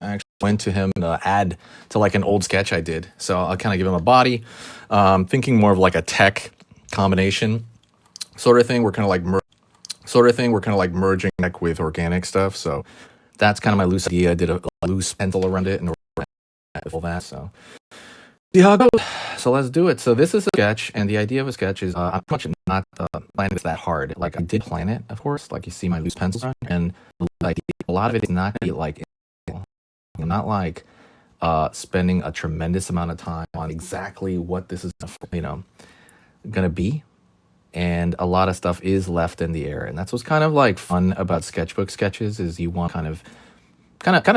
I actually went to him to add to like an old sketch I did. So I'll kind of give him a body, thinking more of like a tech combination sort of thing. We're kind of like merging tech with organic stuff. So that's kind of my loose idea. I did a loose pencil around it and all that. So see how it goes. So let's do it. So this is a sketch, and the idea of a sketch is I'm pretty much not planning it that hard. Like I did plan it, of course. Like you see my loose pencils on, and like a lot of it is not gonna be like not like spending a tremendous amount of time on exactly what this is, gonna be. And a lot of stuff is left in the air, and that's what's kind of like fun about sketchbook sketches is you want kind of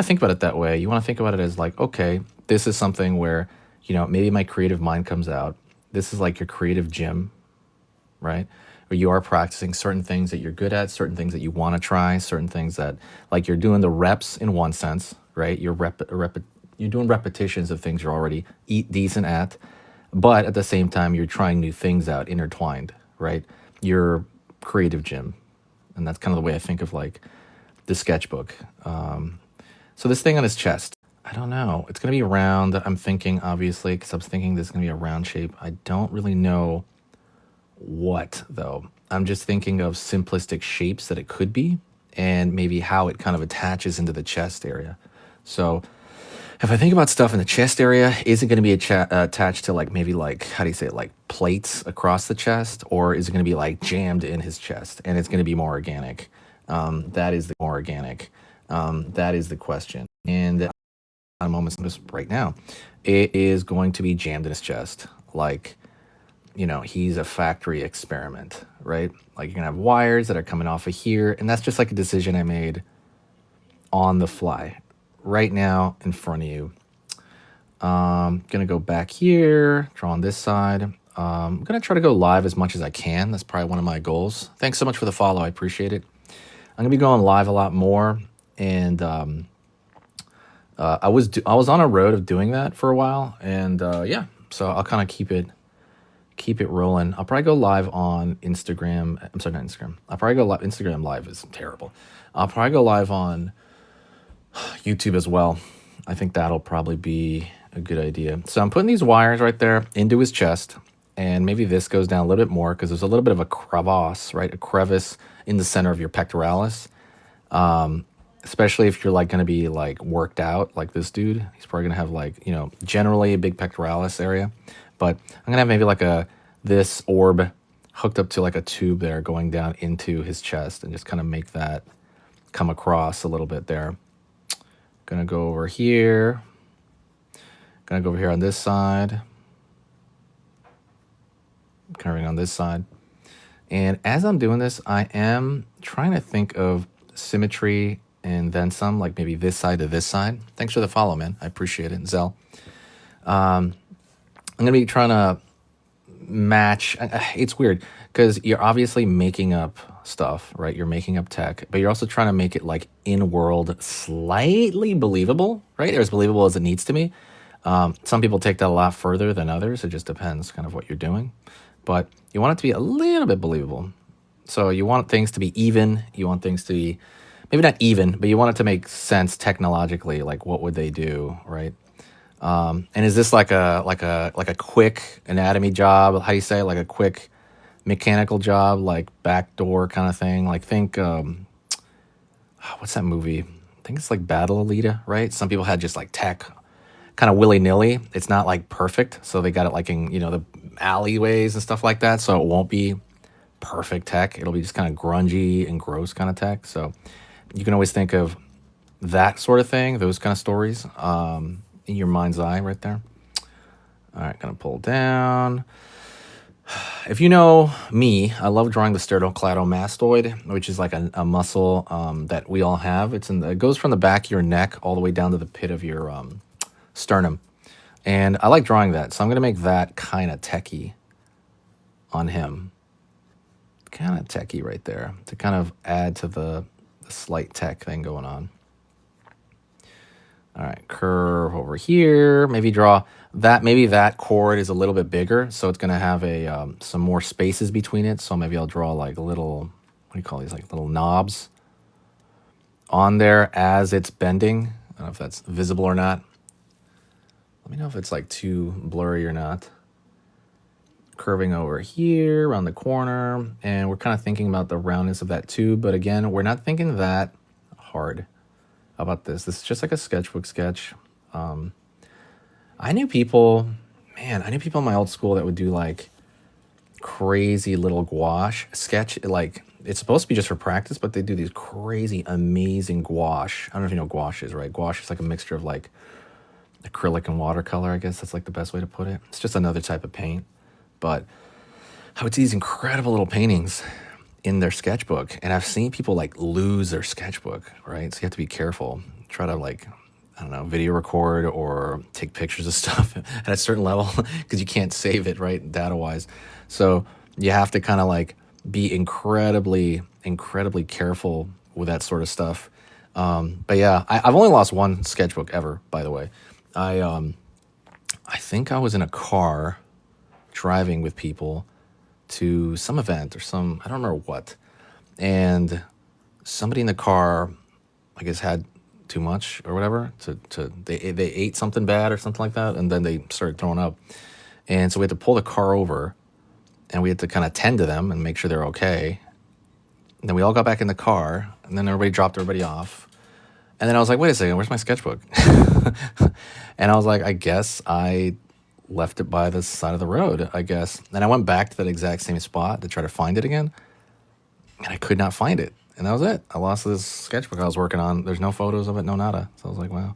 think about it that way. You want to think about it as like, okay, this is something where, maybe my creative mind comes out. This is like your creative gym, right? Where you are practicing certain things that you're good at, certain things that you want to try, certain things that like you're doing the reps in one sense, right? You're doing repetitions of things you're already decent at, but at the same time you're trying new things out intertwined, right? Your creative gym, and that's kind of the way I think of like the sketchbook. So this thing on his chest, I don't know. It's gonna be round. I'm thinking obviously because I was thinking this is gonna be a round shape. I don't really know what though. I'm just thinking of simplistic shapes that it could be, and maybe how it kind of attaches into the chest area. So if I think about stuff in the chest area, is it going to be attached to like maybe like how do you say it, like plates across the chest, or is it going to be like jammed in his chest and it's going to be more organic? That is the more organic. That is the question. And on a moment's notice right now, it is going to be jammed in his chest, like he's a factory experiment, right? Like you're gonna have wires that are coming off of here, and that's just like a decision I made on the fly right now in front of you. Gonna go back here, draw on this side. I'm gonna try to go live as much as I can. That's probably one of my goals. Thanks so much for the follow. I appreciate it. I'm gonna be going live a lot more, and I was on a road of doing that for a while, and yeah, so I'll kind of keep it rolling. I'll probably go live on Instagram. I'm sorry, not Instagram. I'll probably go live. Instagram live is terrible. I'll probably go live on YouTube as well. I think that'll probably be a good idea. So I'm putting these wires right there into his chest, and maybe this goes down a little bit more because there's a little bit of a crevasse, right? A crevice in the center of your pectoralis. Especially if you're like going to be like worked out like this dude. He's probably going to have like, generally a big pectoralis area. But I'm going to have maybe like this orb hooked up to like a tube there going down into his chest and just kind of make that come across a little bit there. Gonna go over here. Gonna go over here on this side. Covering on this side. And as I'm doing this, I am trying to think of symmetry and then some, like maybe this side to this side. Thanks for the follow, man. I appreciate it, Zell. I'm gonna be trying to match. It's weird because you're obviously making up stuff, right? You're making up tech, but you're also trying to make it like in world slightly believable, right? Or as believable as it needs to be. Some people take that a lot further than others. It just depends kind of what you're doing, but you want it to be a little bit believable. So you want things to be even. You want things to be maybe not even, but you want it to make sense technologically. Like what would they do, right? And is this like a quick anatomy job? How do you say it? Like a quick mechanical job, like backdoor kind of thing? Like think, what's that movie? I think it's like Battle Alita, right? Some people had just like tech kind of willy-nilly. It's not like perfect, so they got it like in the alleyways and stuff like that. So it won't be perfect tech. It'll be just kind of grungy and gross kind of tech. So you can always think of that sort of thing, those kind of stories. In your mind's eye right there. All right, gonna pull down. If you know me, I love drawing the sternocleidomastoid, which is like a muscle that we all have. It goes from the back of your neck all the way down to the pit of your sternum. And I like drawing that, so I'm gonna make that kind of techie on him. Kind of techie right there to kind of add to the slight tech thing going on. All right, curve over here. Maybe draw that. Maybe that chord is a little bit bigger, so it's gonna have some more spaces between it. So maybe I'll draw like little, what do you call these? Like little knobs on there as it's bending. I don't know if that's visible or not. Let me know if it's like too blurry or not. Curving over here around the corner, and we're kind of thinking about the roundness of that tube, but again, we're not thinking that hard about this. This is just like a sketchbook sketch. I knew people, I knew people in my old school that would do like crazy little gouache sketch. Like, it's supposed to be just for practice, but they do these crazy, amazing gouache. I don't know if you know what gouache is, right? Gouache is like a mixture of like acrylic and watercolor, I guess that's like the best way to put it. It's just another type of paint. But I would see these incredible little paintings in their sketchbook, and I've seen people like lose their sketchbook, right? So you have to be careful. Try to like, I don't know, video record or take pictures of stuff at a certain level because you can't save it, right, data-wise. So you have to kind of like be incredibly careful with that sort of stuff. But yeah, I've only lost one sketchbook ever, by the way. I think I was in a car driving with people to some event or some, I don't remember what, and somebody in the car, I guess, had too much or whatever. They ate something bad or something like that, and then they started throwing up. And so we had to pull the car over, and we had to kind of tend to them and make sure they're okay. And then we all got back in the car, and then everybody dropped everybody off. And then I was like, wait a second, where's my sketchbook? And I was like, I guess I left it by the side of the road, I guess. And I went back to that exact same spot to try to find it again, and I could not find it. And that was it. I lost this sketchbook I was working on. There's no photos of it, no nada. So I was like, wow.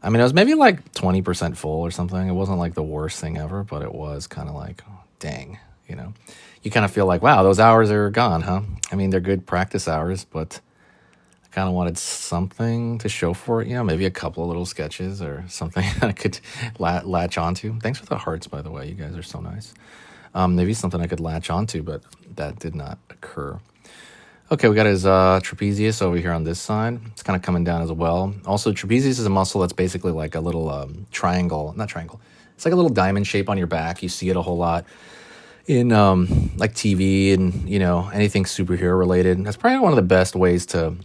I mean, it was maybe like 20% full or something. It wasn't like the worst thing ever, but it was kind of like, oh, dang, you know. You kind of feel like, wow, those hours are gone, huh? I mean, they're good practice hours, but I kind of wanted something to show for it, you know, maybe a couple of little sketches or something I could latch onto. Thanks for the hearts, by the way. You guys are so nice. Maybe something I could latch onto, but that did not occur. Okay, we got his trapezius over here on this side. It's kind of coming down as well. Also, trapezius is a muscle that's basically like a little triangle. It's like a little diamond shape on your back. You see it a whole lot in like TV and, you know, anything superhero related. That's probably one of the best ways to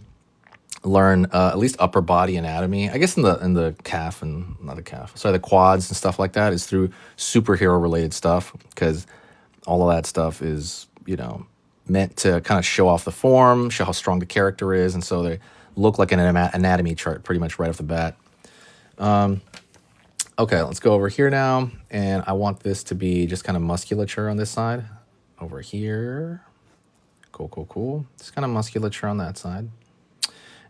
learn at least upper body anatomy. I guess in the calf and not the calf. Sorry, the quads and stuff like that is through superhero related stuff, because all of that stuff is, you know, meant to kind of show off the form, show how strong the character is, and so they look like an anatomy chart pretty much right off the bat. Okay, let's go over here now, and I want this to be just kind of musculature on this side. Over here. Cool. Just kind of musculature on that side.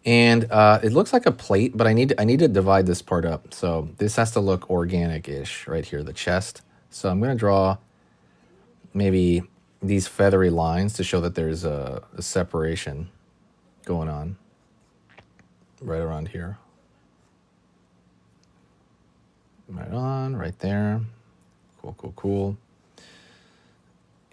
And it looks like a plate, but I need to divide this part up. So this has to look organic-ish right here, the chest. So I'm going to draw maybe these feathery lines to show that there's a separation going on right around here. Right on, right there. Cool.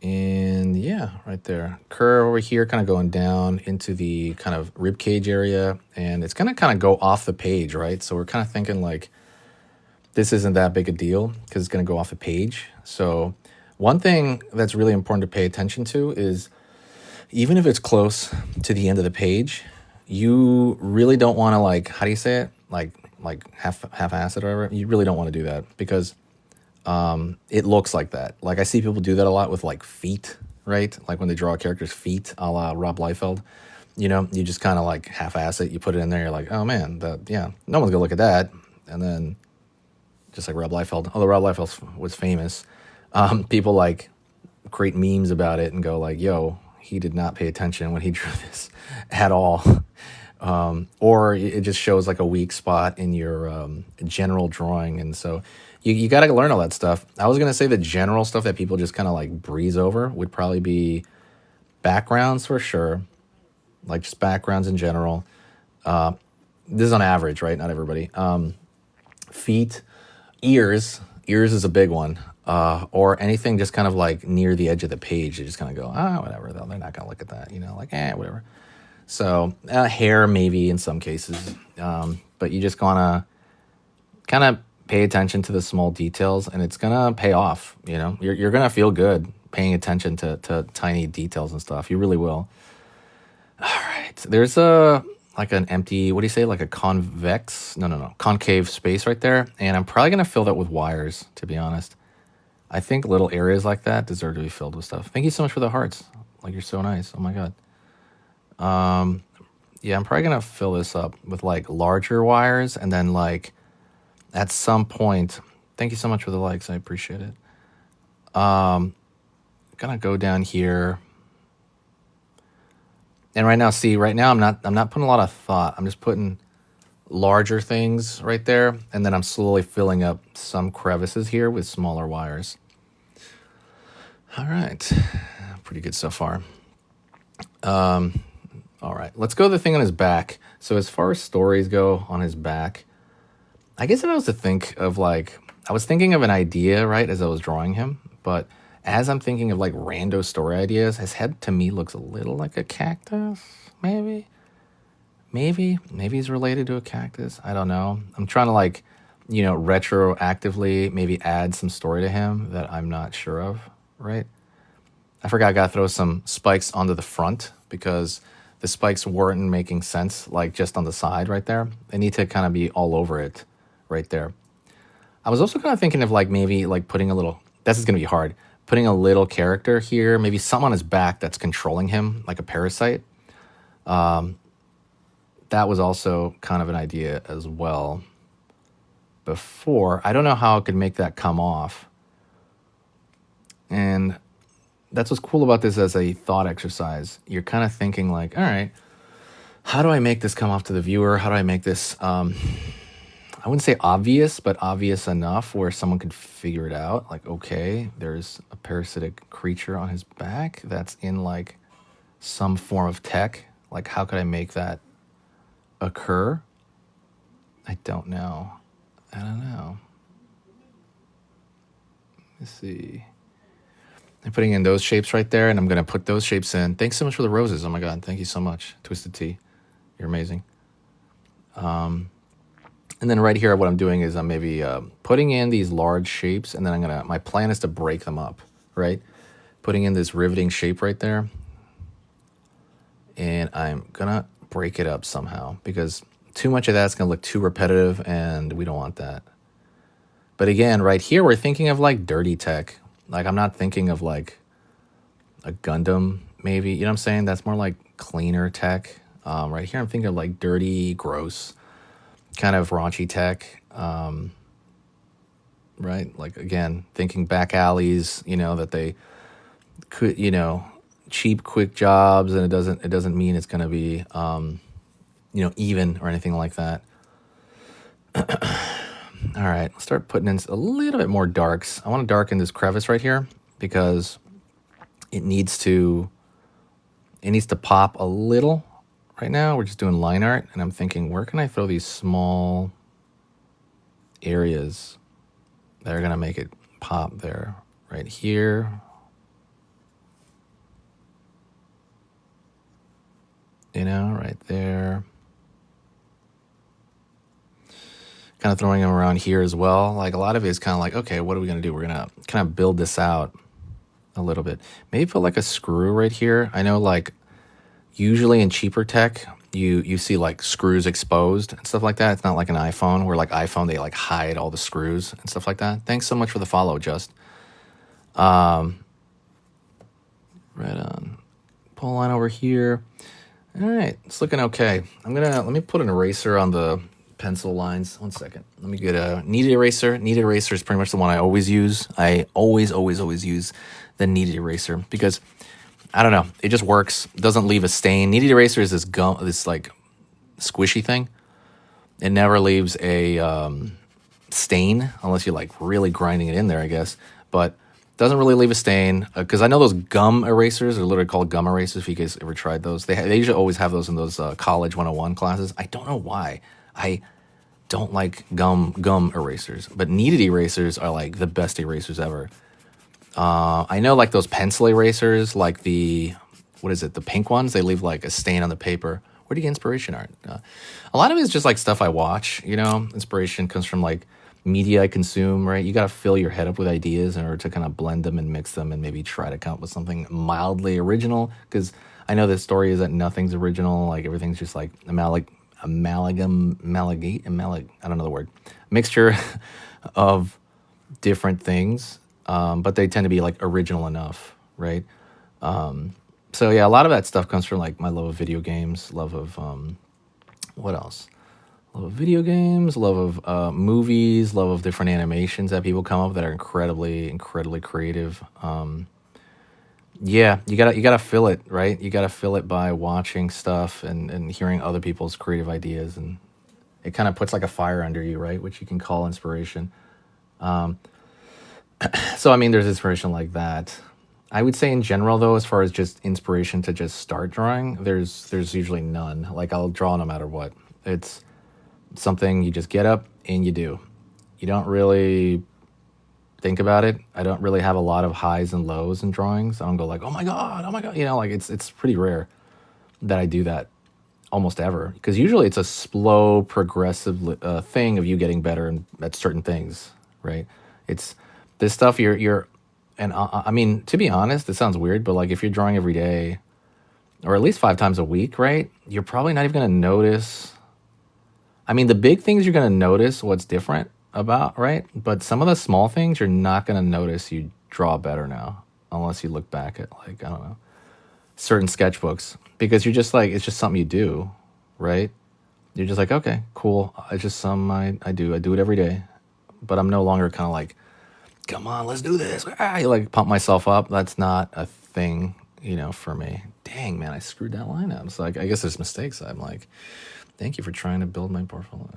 And yeah, right there. Curve over here, kind of going down into the kind of rib cage area, and it's gonna kind of go off the page, right? So we're kind of thinking like this isn't that big a deal because it's gonna go off the page. So one thing that's really important to pay attention to is even if it's close to the end of the page, you really don't want to, like, how do you say it? Like half-ass it or whatever. You really don't want to do that because it looks like that. Like I see people do that a lot with like feet, right? Like when they draw a character's feet, a la Rob Liefeld. You know, you just kind of like half-ass it. You put it in there. You're like, oh man, no one's gonna look at that. And then just like Rob Liefeld, although Rob Liefeld was famous, people like create memes about it and go like, yo, he did not pay attention when he drew this at all. Or it just shows like a weak spot in your general drawing. And so you got to learn all that stuff. I was going to say the general stuff that people just kind of like breeze over would probably be backgrounds for sure. Like just backgrounds in general. This is on average, right? Not everybody. Feet, ears is a big one. Or anything just kind of like near the edge of the page. You just kind of go, whatever. They're not going to look at that, you know, like, whatever. So hair maybe in some cases, but you just want to kind of pay attention to the small details, and it's going to pay off, you know. You're going to feel good paying attention to tiny details and stuff. You really will. All right. There's a like an empty, what do you say, like a convex, no, concave space right there. And I'm probably going to fill that with wires, to be honest. I think little areas like that deserve to be filled with stuff. Thank you so much for the hearts. Like, you're so nice. Oh my God. Yeah, I'm probably going to fill this up with like larger wires. And then like at some point, thank you so much for the likes. I appreciate it. Gonna go down here. And right now, see, right now I'm not putting a lot of thought. I'm just putting larger things right there, and then I'm slowly filling up some crevices here with smaller wires. All right, pretty good so far. All right, let's go to the thing on his back. So as far as stories go on his back, I guess if I was to think of like, I was thinking of an idea, right, as I was drawing him, but as I'm thinking of like rando story ideas, his head to me looks a little like a cactus, maybe he's related to a cactus. I don't know. I'm trying to like, retroactively maybe add some story to him that I'm not sure of, right? I forgot I gotta throw some spikes onto the front because the spikes weren't making sense, like just on the side right there. They need to kind of be all over it right there. I was also kind of thinking of like maybe like putting a little, this is gonna be hard, putting a little character here, maybe something on his back that's controlling him, like a parasite. That was also kind of an idea as well before. I don't know how I could make that come off. And that's what's cool about this as a thought exercise. You're kind of thinking like, all right, how do I make this come off to the viewer? How do I make this, I wouldn't say obvious, but obvious enough where someone could figure it out. Like, okay, there's a parasitic creature on his back that's in like some form of tech. Like, how could I make that occur? I don't know. Let's see. I'm putting in those shapes right there, and I'm going to put those shapes in. Thanks so much for the roses. Oh my God, thank you so much. Twisted Tea. You're amazing. And then right here, what I'm doing is I'm maybe putting in these large shapes, and then my plan is to break them up, right? Putting in this riveting shape right there. And I'm gonna break it up somehow because too much of that's gonna look too repetitive and we don't want that. But again, right here, we're thinking of like dirty tech. Like I'm not thinking of like a Gundam, maybe, you know what I'm saying? That's more like cleaner tech. Right here, I'm thinking of like dirty, gross, kind of raunchy tech, right? Like again, thinking back alleys, that they could, cheap, quick jobs, and it doesn't mean it's going to be, even or anything like that. All right, let's start putting in a little bit more darks. I want to darken this crevice right here because it needs to pop a little. Right now, we're just doing line art, and I'm thinking, where can I throw these small areas that are going to make it pop there? Right here. Right there. Kind of throwing them around here as well. Like a lot of it is kind of like, okay, what are we going to do? We're going to kind of build this out a little bit. Maybe put like a screw right here. I know like usually in cheaper tech, you see like screws exposed and stuff like that. It's not like an iPhone where like iPhone, they like hide all the screws and stuff like that. Thanks so much for the follow, Just. Right on. Pull line over here. All right, it's looking okay. Let me put an eraser on the pencil lines. 1 second. Let me get a kneaded eraser. Kneaded eraser is pretty much the one I always use. I always use the kneaded eraser because I don't know, it just works. Doesn't leave a stain. Kneaded eraser is this like squishy thing. It never leaves a stain unless you're like really grinding it in there, I guess. But doesn't really leave a stain because I know those gum erasers are literally called gum erasers. If you guys ever tried those, they usually always have those in those college 101 classes. I don't know why. I don't like gum erasers, but kneaded erasers are like the best erasers ever. I know like those pencil erasers, like the pink ones, they leave like a stain on the paper. Where do you get inspiration art? A lot of it is just like stuff I watch, inspiration comes from like media I consume, right? You got to fill your head up with ideas in order to kind of blend them and mix them and maybe try to come up with something mildly original because I know the story is that nothing's original. Like everything's just like I don't know the word, mixture of different things, but they tend to be like original enough, right? So yeah, a lot of that stuff comes from like my love of video games, love of what else? Love of video games, love of movies, love of different animations that people come up with that are incredibly creative. Yeah, you gotta feel it, right? You gotta feel it by watching stuff and hearing other people's creative ideas, and it kind of puts like a fire under you, right? Which you can call inspiration. So I mean, there's inspiration like that. I would say in general, though, as far as just inspiration to just start drawing, there's usually none. Like I'll draw no matter what. It's something you just get up and you do. You don't really think about it. I don't really have a lot of highs and lows in drawings. I don't go like, oh my god, you know, like it's pretty rare that I do that almost ever, because usually it's a slow, progressive thing of you getting better at certain things, right? It's this stuff you're, and I mean, to be honest, it sounds weird, but like if you're drawing every day, or at least 5 times a week, right? You're probably not even gonna notice. I mean, the big things you're gonna notice what's different about, right? But some of the small things you're not gonna notice you draw better now, unless you look back at like, I don't know, certain sketchbooks, because you're just like, it's just something you do, right? You're just like, okay, cool. It's just something I do. I do it every day, but I'm no longer kind of like, come on, let's do this. I like pump myself up. That's not a thing, you know, for me. Dang, man, I screwed that line up. So like, I guess there's mistakes. I'm like, thank you for trying to build my portfolio.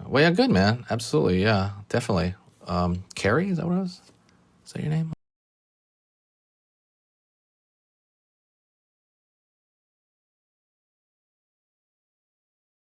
Well, yeah, good, man. Absolutely. Yeah, definitely. Carrie, is that what it was? Is that your name?